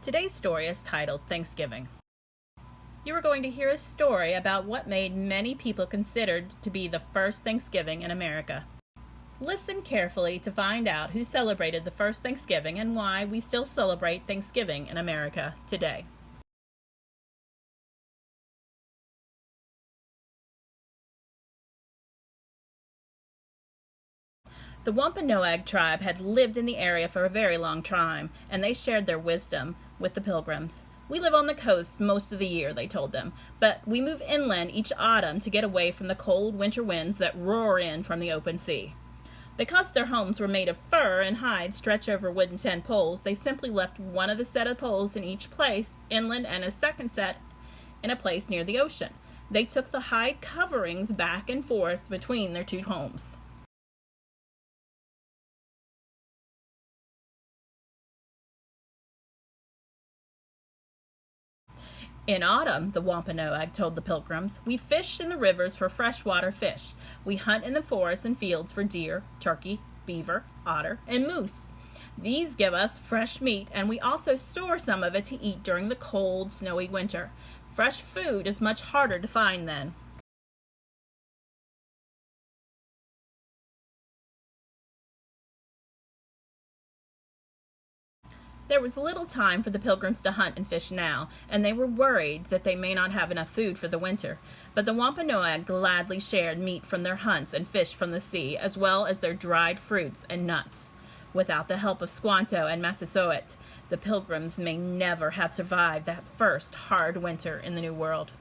Today's story is titled Thanksgiving. You are going to hear a story about what made many people considered to be the first Thanksgiving in America. Listen carefully to find out who celebrated the first Thanksgiving and why we still celebrate Thanksgiving in America today. The Wampanoag tribe had lived in the area for a very long time, and they shared their wisdom with the Pilgrims. We live on the coast most of the year, they told them, but we move inland each autumn to get away from the cold winter winds that roar in from the open sea. Because their homes were made of fur and hide stretched over wooden tent poles, they simply left one of the set of poles in each place inland and a second set in a place near the ocean. They took the hide coverings back and forth between their two homes. In autumn, the Wampanoag told the Pilgrims, we fish in the rivers for freshwater fish. We hunt in the forests and fields for deer, turkey, beaver, otter, and moose. These give us fresh meat, and we also store some of it to eat during the cold, snowy winter. Fresh food is much harder to find then. There was little time for the Pilgrims to hunt and fish now, and they were worried that they may not have enough food for the winter. But the Wampanoag gladly shared meat from their hunts and fish from the sea, as well as their dried fruits and nuts. Without the help of Squanto and Massasoit, the Pilgrims may never have survived that first hard winter in the New World.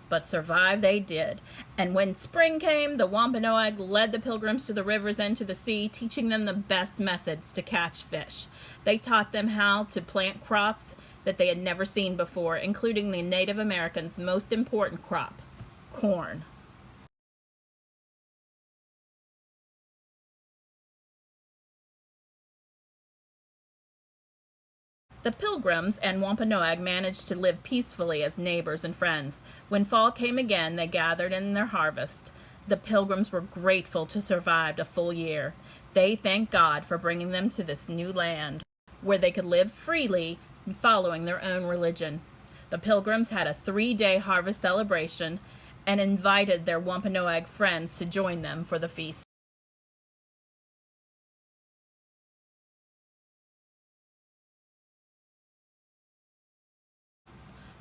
But survive they did. And when spring came, the Wampanoag led the Pilgrims to the rivers and to the sea, teaching them the best methods to catch fish. They taught them how to plant crops that they had never seen before, including the Native Americans' most important crop, corn. The Pilgrims and Wampanoag managed to live peacefully as neighbors and friends. When fall came again, they gathered in their harvest. The Pilgrims were grateful to survive a full year. They thanked God for bringing them to this new land, where they could live freely, following their own religion. The Pilgrims had a 3-day harvest celebration and invited their Wampanoag friends to join them for the feast.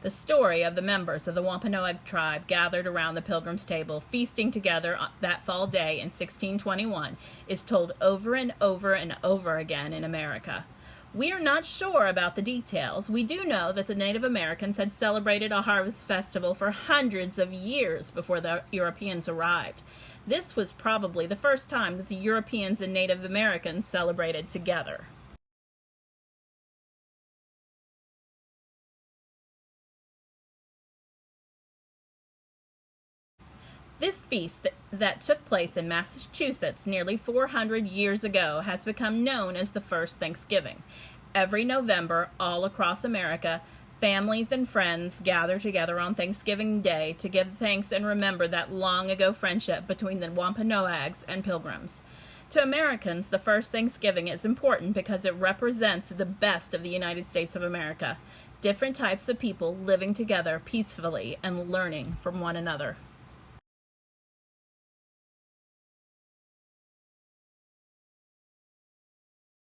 The story of the members of the Wampanoag tribe gathered around the Pilgrims' table, feasting together that fall day in 1621, is told over and over and over again in America. We are not sure about the details. We do know that the Native Americans had celebrated a harvest festival for hundreds of years before the Europeans arrived. This was probably the first time that the Europeans and Native Americans celebrated together. This feast that took place in Massachusetts nearly 400 years ago has become known as the first Thanksgiving. Every November, all across America, families and friends gather together on Thanksgiving Day to give thanks and remember that long ago friendship between the Wampanoags and Pilgrims. To Americans, the first Thanksgiving is important because it represents the best of the United States of America. Different types of people living together peacefully and learning from one another.